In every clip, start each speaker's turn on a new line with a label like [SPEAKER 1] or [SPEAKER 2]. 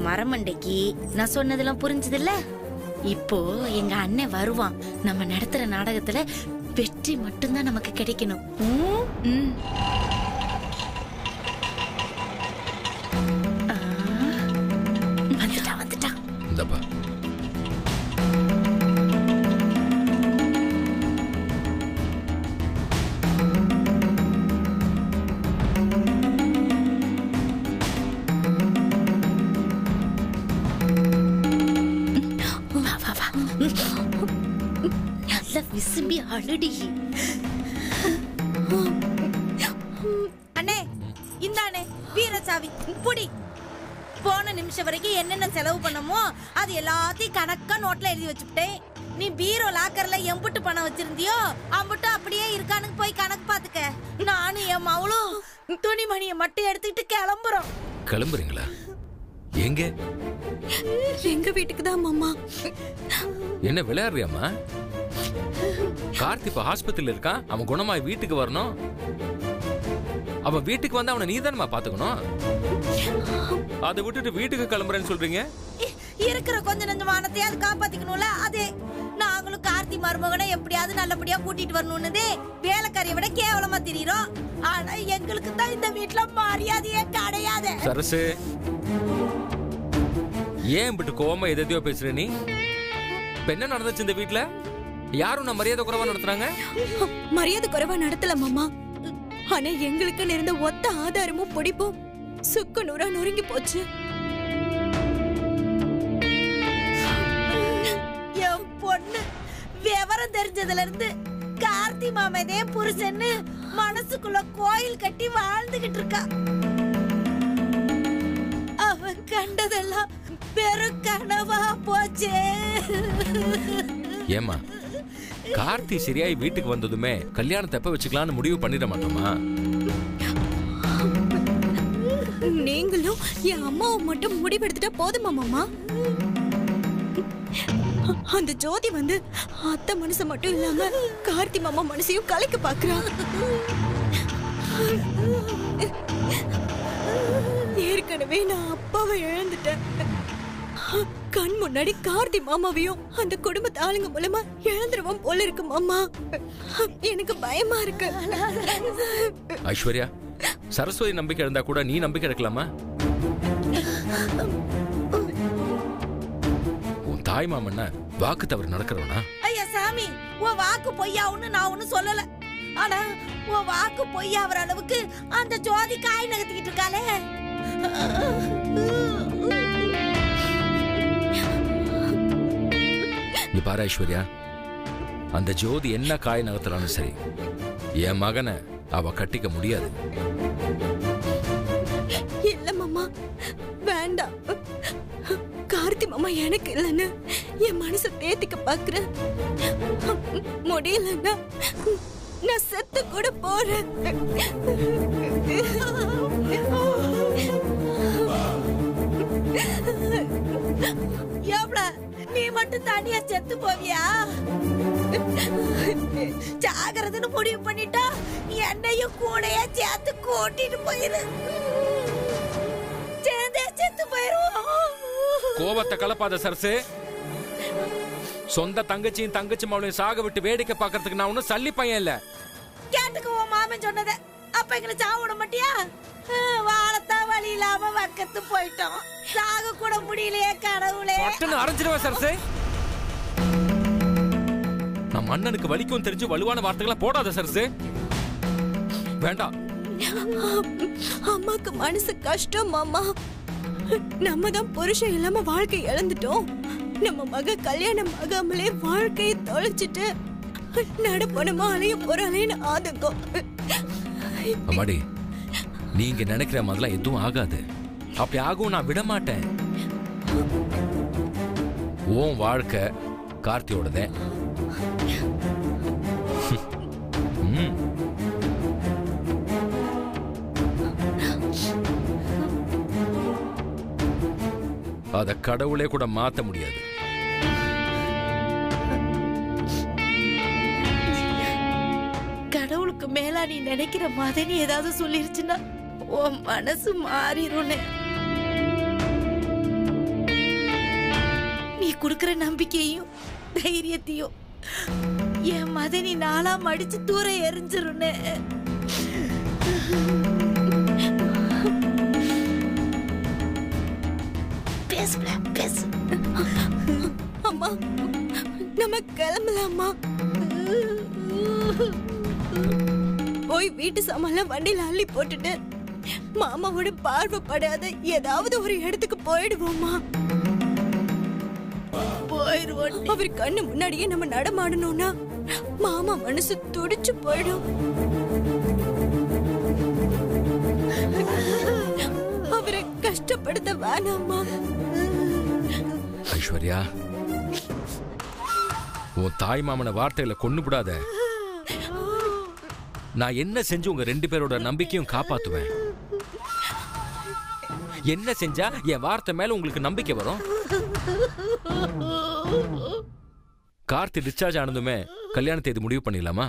[SPEAKER 1] மரமண்டைக்கு நான் சொன்னதெல்லாம் புரிஞ்சதில்ல? இப்போ எங்க அண்ணன் வருவான். நம்ம நடத்துற நாடகத்துல வெற்றி மட்டும்தான் நமக்கு கிடைக்கணும். வந்துட்டான் வந்துட்டான்.
[SPEAKER 2] இந்தப்பா.
[SPEAKER 1] விசும்பி அழுடி.
[SPEAKER 3] அண்ணே இந்தானே வீரசாவி புடி. போன நிமிஷம் வரைக்கும் என்னென்ன செலவு பண்ணமோ அது எல்லாத்தையும் கணக்கா நோட்ல எழுதி வச்சுட்டேன். நீ பீரோ லாக்கர்ல எம்புட்டு பணம் வச்சிருந்தியோ அம்புட்டு அப்படியே இருக்கானு போய் கணக்கு பாத்துக்க. நானும் என் மவளும் துணிமணியை மட்டும் எடுத்துக்கிட்டு கிளம்புறோம்.
[SPEAKER 2] கிளம்புறீங்களா? எங்க?
[SPEAKER 3] எங்க வீட்டுக்கு தான் மாமா.
[SPEAKER 2] என்ன விளையாடுறியாமா? கார்த்தி இப்ப ஹாஸ்பிட்டல் இருக்கான். அவன் குணமாய் வீட்டுக்கு வரணும். அவன் வீட்டுக்கு வந்தா அவனை நீதானமா பாத்துக்கணும். அதை விட்டுட்டு வீட்டுக்கு கிளம்புறேன்னு சொல்றீங்க?
[SPEAKER 3] இருக்கிற கொஞ்ச நஞ்ச மானத்தையாவது காப்பாத்திக்கணும்ல. அதே நாங்களும் கார்த்தி மருமகனை எப்படியாவது நல்லபடியா கூட்டிட்டு வரணும்னு வேலைக்காரியை விட கேவலமா தெரியுறோம். ஆனா எங்களுக்கு தான் இந்த வீட்டுல மரியாதையே கிடையாது.
[SPEAKER 2] சரசு, ஏன் இப்படி கோவமா எதையோ பேசுற நீ? என்ன நடந்துச்சு இந்த வீட்டுல? யாரும் நான் மரியாதை குறைவா நடத்துறாங்க?
[SPEAKER 3] மரியாதை குறைவா நடத்தல மாமா. ஆனா எங்களுக்கு இருந்த ஒத்த ஆதாரமும் பிடிப்பும் சுக்கு நூறா நொறுங்கி போச்சு. என் பொண்ணு விவரம் தெரிஞ்சதுல இருந்து கார்த்தி மாமனே புருஷன்னு மனசுக்குள்ள கோயில் கட்டி வாழ்ந்துகிட்டு இருக்கா. அவ கண்டதெல்லாம் பெரும் கனவா போச்சே.
[SPEAKER 2] ஏமா கார்த்தி சரியாய் வீட்டுக்கு வந்ததுமே கல்யாணத்தை எப்ப வச்சுக்கலாம்னு முடிவு பண்ணிட மாட்டோமா?
[SPEAKER 3] நீங்களும் என் அம்மாவை மட்டும் முடிவெடுத்துட்டா போதுமா மாமா? அந்த ஜோதி வந்து அத்தை மனசு மட்டும் இல்லாம கார்த்தி மாமா மனசையும் கலைக்க பாக்குறா. ஏற்கனவே நான் அப்பாவை இழந்துட்டேன். கண் முன்னாடி கார்த்தி மாமாவையும் அந்த குடும்பத்து ஆளுங்க மூலமா இழந்துருவோம் போல இருக்கு மாமா. எனக்கு பயமா இருக்கு.
[SPEAKER 2] ஐஸ்வர்யா, சரஸ்வதி நம்பிக்கை இருந்தா கூட நீ நம்பிக்கை எடுக்கலாமா? உன் தாய் மாமன்ன வாக்கு தவறு நடக்கிறவனா?
[SPEAKER 3] ஐயா சாமி, உன் வாக்கு பொய்யாவுன்னு நான் ஒன்னும் சொல்லல. ஆனா உன் வாக்கு பொய்யாவற அளவுக்கு அந்த ஜோதி காய் நகர்த்திக்கிட்டு இருக்காளே.
[SPEAKER 2] நீ பாரு ஐஸ்வர்யா, அந்த ஜோதி என்ன காய் நகர்த்தலான்னு சரி, என் மகனை அவ கட்டிக்க முடியாது.
[SPEAKER 3] இல்ல மாமா, வேண்டாம். கார்த்தி மாமா எனக்கு இல்லைன்னு என் மனசை தேத்திக்க பாக்குறேன். முடியலன்னா நான் செத்து கூட போறேன். நீ மட்டும் தனியா செத்து போவியா? ஜாகிரதைன்னு முடிவு பண்ணிட்டா என்னையும் கூடையா சேர்த்து கூட்டிட்டு போயிரு. சேர்ந்தே செத்து போயிருவோம்.
[SPEAKER 2] கோபத்தை கலப்பாத சரசு. சொந்த தங்கச்சியும் தங்கச்சி மாவளையும் சாக விட்டு வேடிக்கை பாக்கிறதுக்கு நான் ஒன்னும் சல்லி பையன் இல்ல.
[SPEAKER 3] கேட்டுக்குவோ மாமன் சொன்னத. அப்ப எங்களை சாவ விட மாட்டியா? வாழத்தா வழி இல்லாம வக்கத்து போயிட்டோம். சாக கூட முடியலையே கடவுளே.
[SPEAKER 2] பட்டுன்னு அரைஞ்சிருவா சரசு. நம்ம அண்ணனுக்கு வலிக்கும் தெரிஞ்சு வலுவான வார்த்தைகளை போடாத சரசு. வேண்டாம்.
[SPEAKER 3] அம்மாக்கு மனசு கஷ்டம் மாமா. நம்ம தான் புருஷன் இல்லாம வாழ்க்கை இழந்துட்டோம். நம்ம மக கல்யாணம் ஆகாமலே வாழ்க்கையை தொலைச்சிட்டு நடப்பணமா அலைய போறாளேன்னு ஆதங்கம்.
[SPEAKER 2] அம்மாடி, நீங்க நினைக்கிற மாதிரிலாம் எதுவும் ஆகாது. அப்படி ஆகும் நான் விட மாட்டேன். உன் வாழ்க்கை கார்த்தியோடதே. அத கடவுளே கூட மாத்த முடியாது.
[SPEAKER 3] கடவுளுக்கு மேலா நீ நினைக்கிற மாதிரி ஏதாவது சொல்லிருச்சுன்னா உன் மனசு மாறிடும். கொடுக்கிற நம்பிக்கையும் தைரியத்தையும் என் மதனி நாளா மடிச்சு தூர எரிஞ்சிருன்னு. பேசு.
[SPEAKER 4] அம்மா, நம்ம கிளம்பலாமா? போய் வீட்டு சாமான்லாம் வண்டியில அள்ளி போட்டுட்டு மாமாவோட பார்வைப்படாத ஏதாவது ஒரு இடத்துக்கு போயிடுவோமா?
[SPEAKER 3] போயிடுவோம்.
[SPEAKER 4] அவர் கண்ணு முன்னாடியே நம்ம நடமாடணும்னா மாமா மனசு துடிச்சு போயிடும். அவரை கஷ்டப்படுத்த வேணாமா?
[SPEAKER 2] ஐஸ்வர்யா, உன் தாய் மாமன வார்த்தையில கொன்னு விடாத. நான் என்ன செஞ்சு உங்க 2 பேரோட நம்பிக்கையும் காப்பாத்துவேன். என்ன செஞ்சா என் வார்த்தை மேல உங்களுக்கு நம்பிக்கை வரும்? கார்த்தி டிஸ்சார்ஜ் ஆனதுமே கல்யாண தேதி முடிவு பண்ணிடலாமா?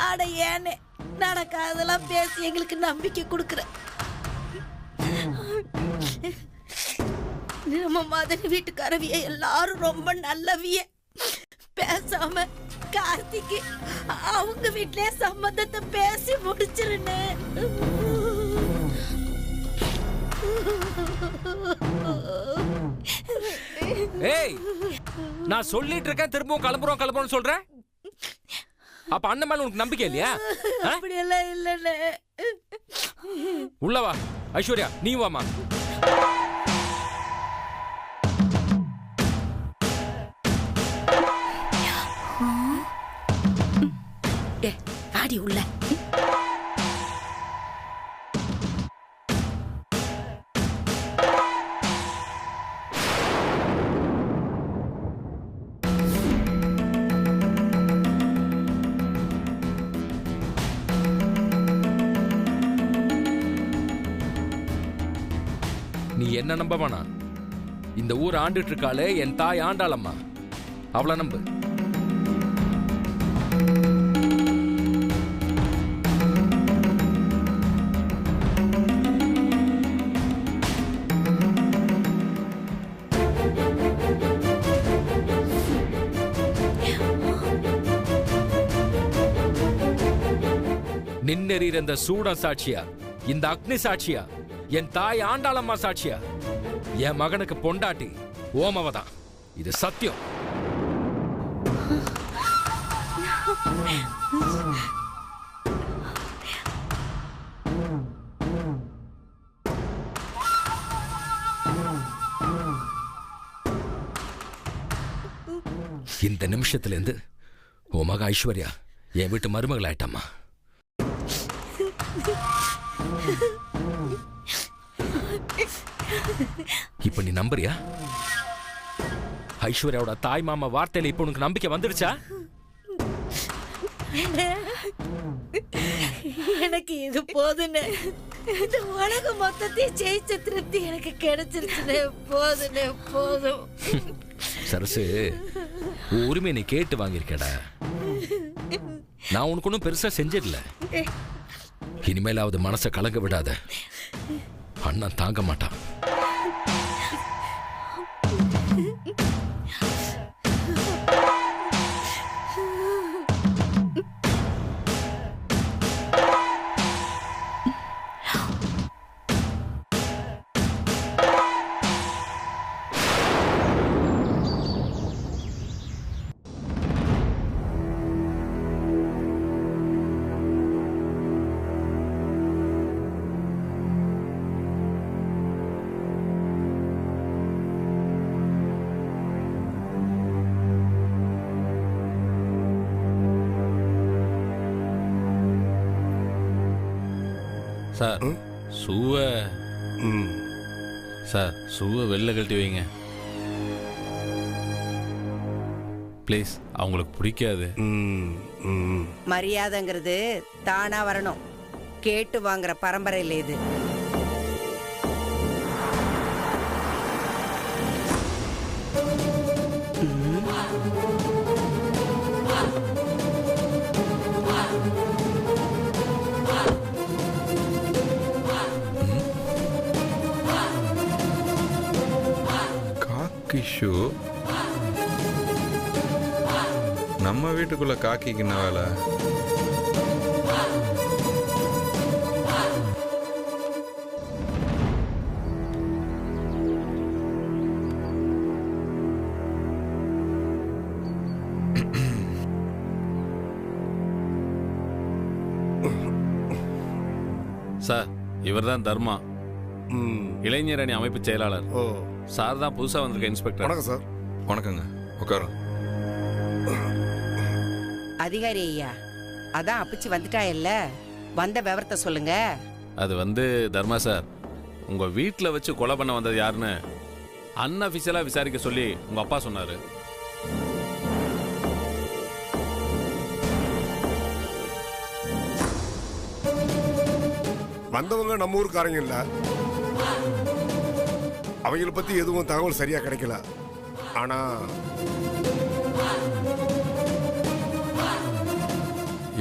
[SPEAKER 3] அட ஏனே நடக்காதெல்லாம் பேசி எங்களுக்கு நம்பிக்கை கொடுக்குற. நம்ம மதனி வீட்டுக்காரவிய எல்லாரும் ரொம்ப நல்லவிய. பேசாம கார்த்திக்கு அவங்க வீட்லயே சம்மந்தத்தை பேசி முடிச்சிருன்னு.
[SPEAKER 2] ஏய், நான் சொல்லிட்டு இருக்கேன், திரும்பவும் கிளம்புறோம் சொல்றேன். அப்ப அண்ணன் மேல உனக்கு நம்பிக்கை இல்லையா?
[SPEAKER 3] அப்படியெல்லாம் இல்லன்னு.
[SPEAKER 2] உள்ள வா ஐஸ்வர்யா, நீ வாமா.
[SPEAKER 3] ஆடி உள்ள.
[SPEAKER 2] நீ என்ன நம்ப வேணா. இந்த ஊர் ஆண்டுட்டு இருக்காளே என் தாய் ஆண்டாளம்மா, அவளை நம்பு. நின்னெறிகிற இந்த சூடம் சாட்சியா, இந்த அக்னி சாட்சியா, என் தாய் ஆண்டாளம்மா சாட்சியா, என் மகனுக்கு பொண்டாட்டி ஓமவதான். இது சத்தியம். இந்த நிமிஷத்துல இருந்து உன் மக ஐஸ்வர்யா என் வீட்டு மருமகள் ஆயிட்டம்மா. இப்ப நீ நம்புறியா? ஐஸ்வர்யாவோட தாய் மாமா வார்த்தையில இப்ப உனக்கு நம்பிக்கை வந்துடுச்சா?
[SPEAKER 3] எனக்கு இது போதுன்னு, இந்த உலக மொத்தத்தையும் ஜெயிச்ச திருப்தி எனக்கு கிடைச்சிருச்சுனே. போதுனே, போதும்.
[SPEAKER 2] சரசு, உரிமை நீ கேட்டு வாங்கியிருக்கடா. நான் உனக்கு ஒன்றும் பெருசா செஞ்சிடல. இனிமேலாவது மனசை கலங்க விடாத. அண்ணன் தாங்க மாட்டான்.
[SPEAKER 5] சார், ஷூவை வெளில கழட்டி வைங்க ப்ளீஸ். அவங்களுக்கு பிடிக்காது.
[SPEAKER 6] மரியாதைங்கிறது தானா வரணும். கேட்டு வாங்குற பரம்பரையில் இது.
[SPEAKER 7] ஷூ நம்ம வீட்டுக்குள்ள காக்கிக்கு என்ன வேலை?
[SPEAKER 5] சார் இவர் தான் தர்மா, இளைஞர் அணி அமைப்பு செயலாளர். சார் தான் புதுசா வந்திருக்க இன்ஸ்பெக்டர்.
[SPEAKER 8] வணக்கம் சார்.
[SPEAKER 7] வணக்கங்க, உட்காரும்.
[SPEAKER 6] அதிகாரி ஐயா, அதான் அப்பச்சி வந்துட்டாயல்ல, வந்த விவரத்தை சொல்லுங்க.
[SPEAKER 5] அது தர்மா சார், உங்க வீட்டுல வச்சு கொலை பண்ண வந்தது யாருன்னு அன்அபிஷியலா விசாரிக்க சொல்லி உங்க அப்பா சொன்னாரு.
[SPEAKER 8] வந்தவங்க நம்ம ஊருக்காரங்க இல்ல, அவங்கள பத்தி எதுவும் தகவல் சரியா கிடைக்கல. ஆனா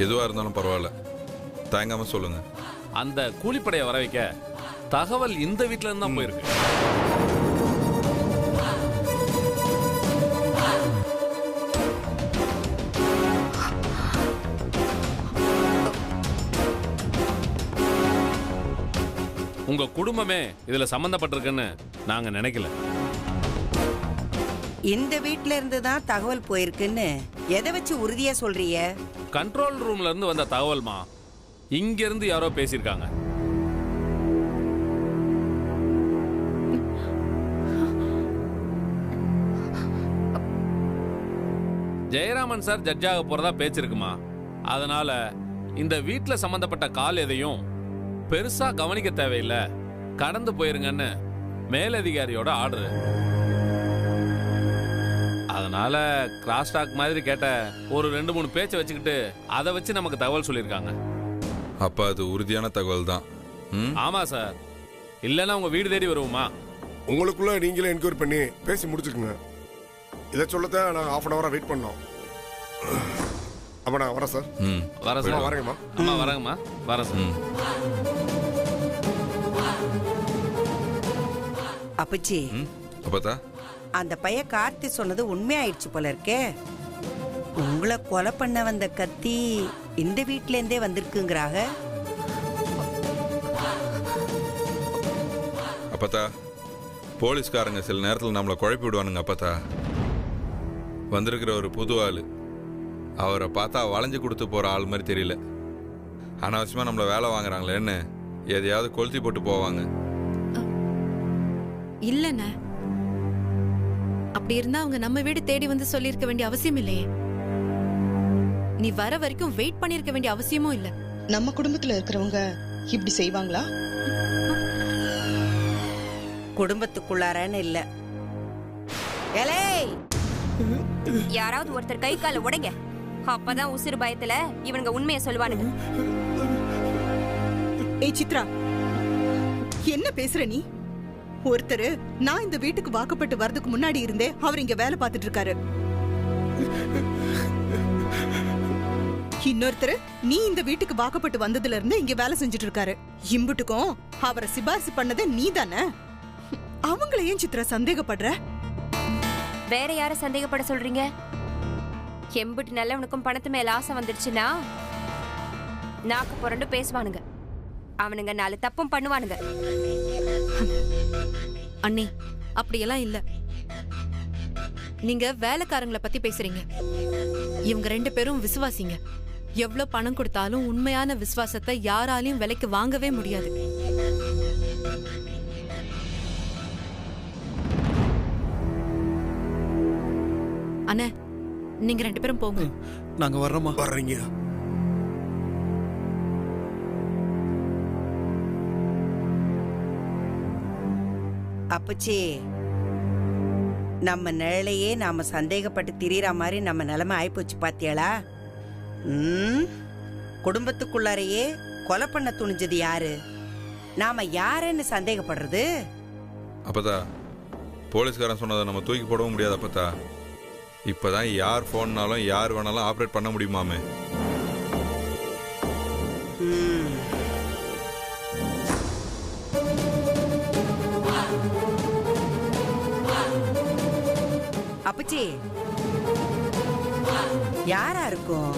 [SPEAKER 7] எதுவா இருந்தாலும் பரவாயில்ல, தயங்காம சொல்லுங்க.
[SPEAKER 5] அந்த கூலிப்படையை வர வைக்க தகவல் இந்த வீட்டுல இருந்து தான் போயிருக்கு. உங்க குடும்பமே இதுல சம்பந்தப்பட்டிருக்குன்னு நாங்க நினைக்கல.
[SPEAKER 6] இந்த வீட்ல இருந்து தான் தகவல் போயிருக்குன்னு எதை வச்சு உறுதியா சொல்றீங்க?
[SPEAKER 5] கண்ட்ரோல் ரூம்ல இருந்து வந்த தகவல்மா, இங்க இருந்து யாரோ பேசியிருக்காங்க. ஜெயராமன் சார் ஜட்ஜாக போறதா பேச்சிருக்குமா. அதனால இந்த வீட்டுல சம்பந்தப்பட்ட கால் எதையும் பெருசா கவனிக்க தேவையில்லை, கடந்து போயிருங்கன்னு மேலதிகாரியோட ஆர்டர். அதனால கிராஸ் டாக் மாதிரி கேட்ட ஒரு 2-3 பேச்சை வச்சுக்கிட்டு அதை வச்சு நமக்கு தகவல் சொல்லியிருக்காங்க.
[SPEAKER 7] அப்ப அது உறுதியான தகவல் தான்.
[SPEAKER 5] ஆமா சார், இல்லைன்னா உங்க வீடு தேடி வருவோமா?
[SPEAKER 8] உங்களுக்குள்ள நீங்களே என்கொயரி பண்ணி பேசி முடிச்சுக்குங்க. இதை சொல்லத்தான் நாங்கள் ½ அன் ஹவரா வெயிட் பண்ணோம். அப்ப நான் வரேன் சார்.
[SPEAKER 5] வரேன் சார்.
[SPEAKER 8] வரேங்கம்மா.
[SPEAKER 5] அம்மா வரேங்கம்மா, வரேன் சார்.
[SPEAKER 6] அப்பச்சி,
[SPEAKER 7] அப்பதா
[SPEAKER 6] அந்த பைய கார்த்தி சொன்னது உண்மையாயிடுச்சு போல இருக்கே. உங்களை கொலை பண்ண வந்த கத்தி இந்த வீட்ல இருந்தே வந்திருக்குங்கிறாங்க.
[SPEAKER 7] அப்பத்தா, போலீஸ்காரங்க சில நேரத்தில் நம்மளை குழப்பி விடுவானுங்க. அப்பத்தா, வந்திருக்கிற ஒரு புது ஆள், அவரை பார்த்தா வளைஞ்சு கொடுத்து போகிற ஆள் மாதிரி தெரியல. அனாவசியமாக நம்மளை வேலை வாங்குறாங்களேன்னு எதையாவது கொளுத்தி போட்டு போவாங்க.
[SPEAKER 9] இல்லண்ண, அப்படி இருந்தா அவங்க நம்ம வீடு தேடி வந்து சொல்லியிருக்க வேண்டிய அவசியம் இல்லையே. நீ வர வரைக்கும் வெயிட் பண்ணிருக்க வேண்டிய அவசியமும் இல்ல.
[SPEAKER 10] நம்ம குடும்பத்துல இருக்கிறவங்க இப்படி செய்வாங்களா?
[SPEAKER 6] குடும்பத்துக்குள்ளாரன்னு இல்ல.
[SPEAKER 11] யாராவது ஒருத்தர் கை கால உடைங்க, அப்பதான் உசுறு பயத்துல இவனுங்க உண்மையை சொல்லுவானுங்க.
[SPEAKER 10] ஏய் சித்ரா, என்ன பேசுற நீ? ஒருத்தர் நான் இந்த வீட்டுக்கு வாக்கப்பட்டு வரதுக்கு முன்னாடி இருந்தே அவர் இங்க வேலை பார்த்துட்டு இருக்காரு. இன்னொருத்தர் நீ இந்த வீட்டுக்கு வாக்கப்பட்டு வந்ததுல இருந்து இங்க வேலை செஞ்சுட்டு இருக்காரு. இம்புட்டுக்கும் அவரை சிபாரிசு பண்ணதே நீ தானே. அவங்கள ஏன் சித்ரா சந்தேகப்படுற?
[SPEAKER 11] வேற யார சந்தேகப்பட சொல்றீங்க? எம்புட்டு நல்லவனுக்கும் பணத்து மேல ஆசை வந்துருச்சுன்னா நாக்கு புரண்டு பேசுவானுங்க. அவனுங்க 4 தப்பும் பண்ணுவானுங்க.
[SPEAKER 9] அண்ணி, அப்படியெல்லாம் இல்ல. நீங்க வேலைக்காரங்களை பத்தி பேசுறீங்க. இவங்க 2 பேரும் விசுவாசிங்க. எவ்வளவு பணம் கொடுத்தாலும் உண்மையான விசுவாசத்தை யாராலையும் விலைக்கு வாங்கவே முடியாது. அண்ணே, நீங்க 2 பேரும் போங்க.
[SPEAKER 8] நாங்க வர்றோமா? வர்றீங்க.
[SPEAKER 6] அப்பச்சி, நம்ம நிழலையே நாம சந்தேகப்பட்டு திரியற மாதிரி நம்ம நிலைமை ஆயிப்போச்சு பாத்தியாளா? குடும்பத்துக்குள்ளாரையே கொலை பண்ண துணிஞ்சது யாரு? நாம யாருன்னு சந்தேகப்படுறது?
[SPEAKER 7] அப்பதா, போலீஸ்காரன் சொன்னதை நம்ம தூக்கி போடவும் முடியாது. அப்பதா, இப்பதான் யார் போன்னாலும் யார் வேணாலும் ஆப்ரேட் பண்ண முடியுமாமே.
[SPEAKER 6] அப்பச்சி யாரா இருக்கும்?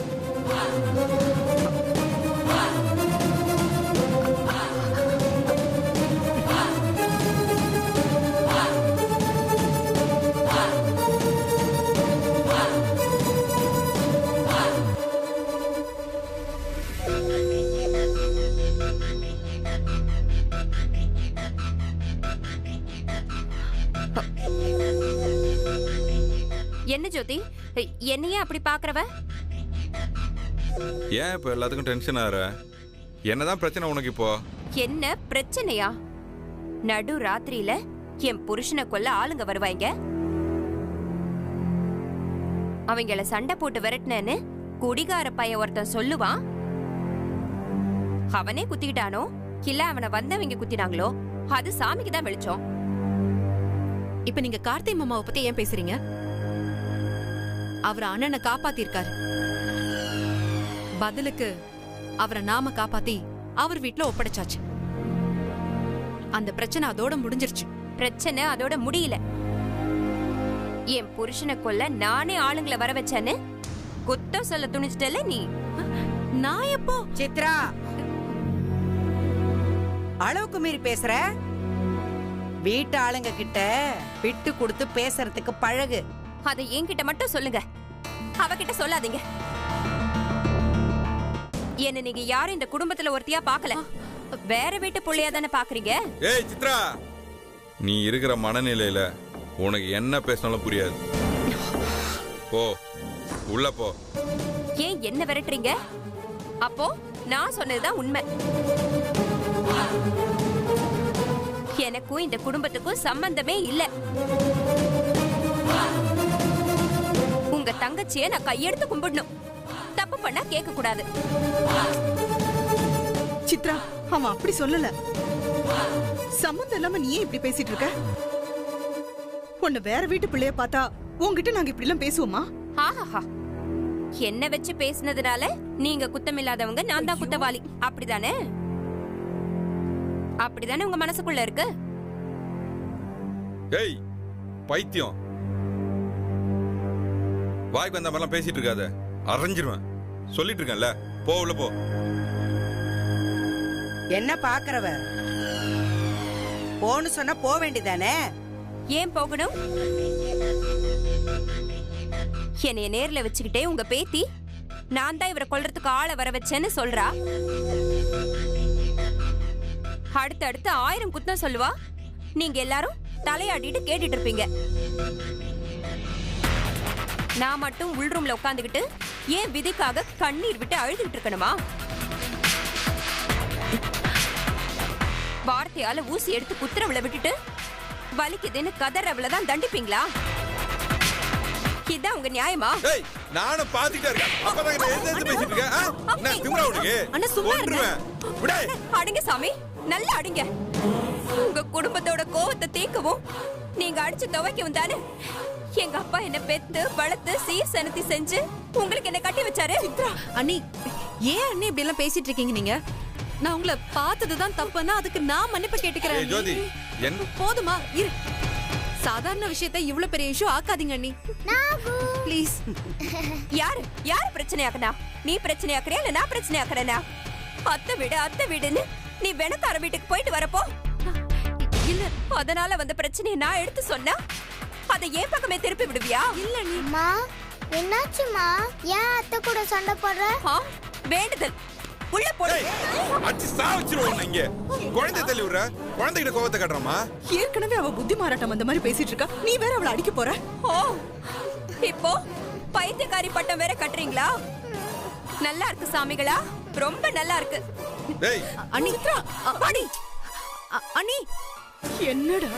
[SPEAKER 11] என்ன ஜோதி, என்னையே அப்படி பாக்குறவ?
[SPEAKER 7] ஏன் இப்போ எல்லாத்துக்கும் டென்ஷன் ஆகிற? என்னதான் பிரச்சனை உனக்கு இப்போ?
[SPEAKER 11] என்ன பிரச்சனையா? நடு ராத்திரியில என் புருஷனை கொல்ல ஆளுங்க வருவாங்க. அவங்கள சண்டை போட்டு விரட்டினேன்னு குடிகார பையன் ஒருத்தன் சொல்லுவான். அவனே குத்திக்கிட்டானோ இல்ல அவனை வந்தவங்க குத்தினாங்களோ அது சாமிக்கு தான் வெளிச்சம்.
[SPEAKER 9] இப்ப நீங்க கார்த்திக் மாமாவை பத்தி ஏன் பேசுறீங்க? அவர் அண்ணனை காப்பாத்திருக்காரு. பதிலுக்கு அவரை நாம காப்பாத்தி அவர் வீட்டுல ஒப்படைச்சாச்சு. அந்த பிரச்சனை அதோட முடிஞ்சிருச்சு.
[SPEAKER 11] பிரச்சனை அதோட முடியல. என் புருஷனை கொல்ல நானே ஆளுங்களை வர வச்சேன்னு குத்தம் சொல்ல துணிச்சிட்டல நீ.
[SPEAKER 9] நான் எப்போ?
[SPEAKER 6] சித்ரா, அளவுக்கு மீறி பேசுற. வீட்டு ஆளுங்க கிட்ட விட்டு கொடுத்து பேசுறதுக்கு பழகு.
[SPEAKER 11] அதை என்கிட்ட மட்டும் சொல்லுங்க, அவகிட்ட சொல்லாதீங்க. என்ன நீங்க யாரும் இந்த குடும்பத்துல ஒருத்தியா பாக்கல, வேற வீட்டு புள்ளையா தானே பாக்குறீங்க.
[SPEAKER 7] ஏய் சித்ரா, நீ இருக்கிற மனநிலையில உனக்கு என்ன பேசினாலும் புரியாது. போ, உள்ள போ.
[SPEAKER 11] ஏன் என்ன விரட்டுறீங்க? அப்போ நான் சொன்னதுதான் உண்மை. எனக்கும் இந்த குடும்பத்துக்கும் சம்பந்தமே இல்ல. உங்க தங்கச்சியை நான் கையெடுத்து கும்பிடணும். தப்பு பண்ணா கேட்க கூடாது.
[SPEAKER 10] சித்ரா, அவன் அப்படி சொல்லல. சம்மந்தம் இல்லாம நீ ஏன் இப்படி பேசிட்டு இருக்க? உன்னை வேற வீட்டு பிள்ளைய பார்த்தா உன்கிட்ட நாங்க இப்படி எல்லாம் பேசுவோமா?
[SPEAKER 11] ஆஹா, என்ன வச்சு பேசினதுனால நீங்க குத்தமில்லாதவங்க, நான் தான் குத்தவாளி, அப்படிதானே? அப்படிதானே உங்க மனசுக்குள்ள இருக்கு?
[SPEAKER 7] ஏய் பைத்தியம், வாய்க்கு வந்த மாதிரிலாம் பேசிட்டு இருக்காத, அரைஞ்சிருவேன். சொல்லிட்டு இருக்கேன்ல, போ உள்ள போ.
[SPEAKER 6] என்ன பாக்குறவ? போன்னு சொன்னா போக வேண்டியதானே?
[SPEAKER 11] ஏன் போகணும்? என்னைய நேர்ல வச்சுக்கிட்டே உங்க பேத்தி நான் தான் இவரை கொல்றதுக்கு ஆளை வர வச்சேன்னு சொல்றா. அடுத்து 1000 குத்தம் சொல்லுவா. நீங்க எல்லாரும் தலையாடிட்டு கேட்டுட்டு இருப்பீங்க. நான் மட்டும் உள் ரூம்ல உட்காந்துக்கிட்டு ஏன் விதிக்காக கண்ணீர் விட்டு அழுதுகிட்டு இருக்கணுமா? வார்த்தையால ஊசி எடுத்து குத்துறவளை விட்டுட்டு வலிக்குதுன்னு கதறவளதான் தண்டிப்பீங்களா? இதான் உங்க நியாயமா?
[SPEAKER 7] ஏய், நானும் பாத்துட்டே இருக்கேன். அப்பதான் என்ன பேசிட்டு இருக்க? நான் திமிரா உனக்கு?
[SPEAKER 11] அண்ணா சும்மா இருங்க.
[SPEAKER 7] விடு.
[SPEAKER 11] அடிங்க சாமி, நல்லா அடிங்க. உங்க குடும்பத்தோட கோவத்தை தீர்க்கவும் நீங்க அடிச்சு துவைக்கவும் தானே எங்க அப்பா என்ன பெத்து வளர்த்து சீர் சனத்தி செஞ்சு உங்களுக்கு என்ன கட்டி வச்சாரு.
[SPEAKER 9] அண்ணி, ஏன் அண்ணி இப்படி எல்லாம் பேசிட்டு இருக்கீங்க? நீங்க நான் உங்களை பார்த்ததுதான் தப்புன்னா அதுக்கு நான் மன்னிப்பு கேட்டுக்கிறேன்.
[SPEAKER 7] ஜோதி, என்ன
[SPEAKER 9] போதுமா? இரு, சாதாரண விஷயத்தை இவ்வளவு பெரிய இஷ்யூ ஆக்காதீங்க அண்ணி, ப்ளீஸ்.
[SPEAKER 11] யாரு பிரச்சனையாக்கனா? நீ பிரச்சனையாக்குறியா இல்ல நான் பிரச்சனையாக்குறேனா? அத்தை வீடுன்னு நீ வெனக்கார வீட்டுக்கு போயிட்டு வரப்போ இல்ல அதனால வந்த பிரச்சனையை நான் எடுத்து சொன்னா அதை ஏன் பக்கமே திருப்பி விடுவியா?
[SPEAKER 9] இல்ல நீ
[SPEAKER 12] என்னாச்சுமா? ஏன் அத்தை கூட சண்டை போடுற?
[SPEAKER 11] வேண்டுதல் உள்ள போடு.
[SPEAKER 7] அடி சாவச்சிரோம். நீங்க குழந்தை தள்ளி விடுற, குழந்தைகிட்ட கோவத்தை காட்டுறமா?
[SPEAKER 10] ஏற்கனவே அவ புத்தி மாறாட்டம் அந்த மாதிரி பேசிட்டு இருக்கா, நீ வேற அவளை அடிக்க போற?
[SPEAKER 11] ஓ, இப்போ பைத்தியக்காரி பட்டம் வேற கட்டுறீங்களா? நல்லா இருக்கு சாமிகளா, ரொம்ப நல்லா இருக்கு.
[SPEAKER 7] டேய்
[SPEAKER 9] அண்ணி, அண்ணி, அண்ணி,
[SPEAKER 10] என்னடா